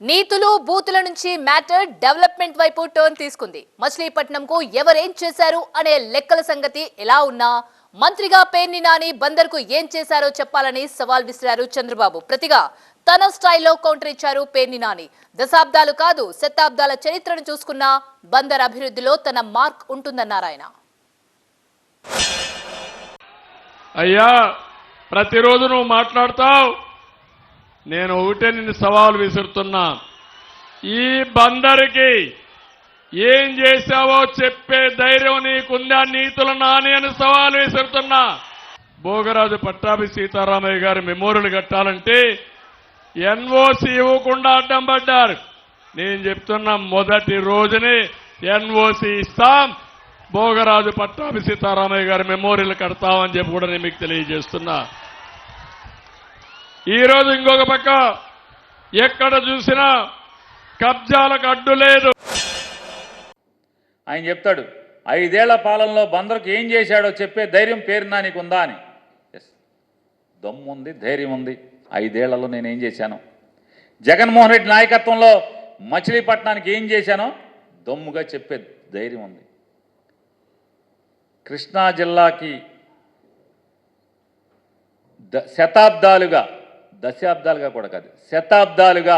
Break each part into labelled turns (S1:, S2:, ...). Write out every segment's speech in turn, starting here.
S1: నీతులు బూతుల నుంచి మ్యాటర్ డెవలప్మెంట్ వైపు టర్న్ తీసుకుంది. మచిలీపట్నంకు ఎవరేం చేశారు అనే లెక్కల సంగతి ఎలా ఉన్నా మంత్రిగా పేర్ని నాని బందర్కు ఏం చేశారో చెప్పాలని సవాల్ విసిరారు చంద్రబాబు. ప్రతిగా తన స్టైల్లో కౌంటర్ ఇచ్చారు పేర్ని నాని. దశాబ్దాలు కాదు శతాబ్దాల చరిత్రను చూసుకున్న బందర్ అభివృద్ధిలో తన మార్క్ ఉంటుందన్నారు ఆయన.
S2: అయ్యా, ప్రతిరోజు నువ్వు మాట్లాడతావు, నేను ఒకటే నిన్ను సవాలు విసురుతున్నా. ఈ బందరికి ఏం చేశావో చెప్పే ధైర్యం నీకుందా? నీతుల నాని అని సవాలు విసురుతున్నా. భోగరాజు పట్టాభి సీతారామయ్య గారి మెమోరియల్ కట్టాలంటే ఎన్ఓసి ఇవ్వకుండా అడ్డం పడ్డారు. నేను చెప్తున్నా, మొదటి రోజునే ఎన్ఓసి ఇస్తాం, భోగరాజు పట్టాభి సీతారామయ్య గారి మెమోరియల్ కడతామని చెప్పి కూడా నేను మీకు తెలియజేస్తున్నా. ఈరోజు ఇంకొక పక్క ఎక్కడ చూసినా కబ్జాలకు అడ్డు లేదు.
S3: ఆయన చెప్తాడు, 5 ఏళ్ల పాలనలో బందరుకు ఏం చేశాడో చెప్పే ధైర్యం పేరు నానికి ఉందా అని. దమ్ము ఉంది, ధైర్యం ఉంది. 5 ఏళ్లలో నేనేం చేశాను, జగన్మోహన్ రెడ్డి నాయకత్వంలో మచిలీపట్నానికి ఏం చేశానో దమ్ముగా చెప్పే ధైర్యం ఉంది. కృష్ణా జిల్లాకి దశాబ్దాలుగా కూడా కాదు, శతాబ్దాలుగా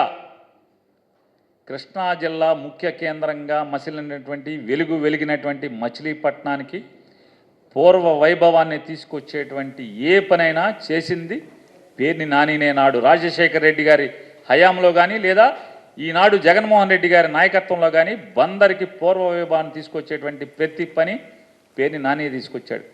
S3: కృష్ణా జిల్లా ముఖ్య కేంద్రంగా మసిలినటువంటి వెలిగినటువంటి మచిలీపట్నానికి పూర్వ వైభవాన్ని తీసుకొచ్చేటువంటి ఏ పనైనా చేసింది పేర్ని నానినే. నాడు రాజశేఖర రెడ్డి గారి హయాంలో కానీ లేదా ఈనాడు జగన్మోహన్ రెడ్డి గారి నాయకత్వంలో కానీ బందరికి పూర్వ వైభవాన్ని తీసుకొచ్చేటువంటి ప్రతి పని పేర్ని నాని తీసుకొచ్చాడు.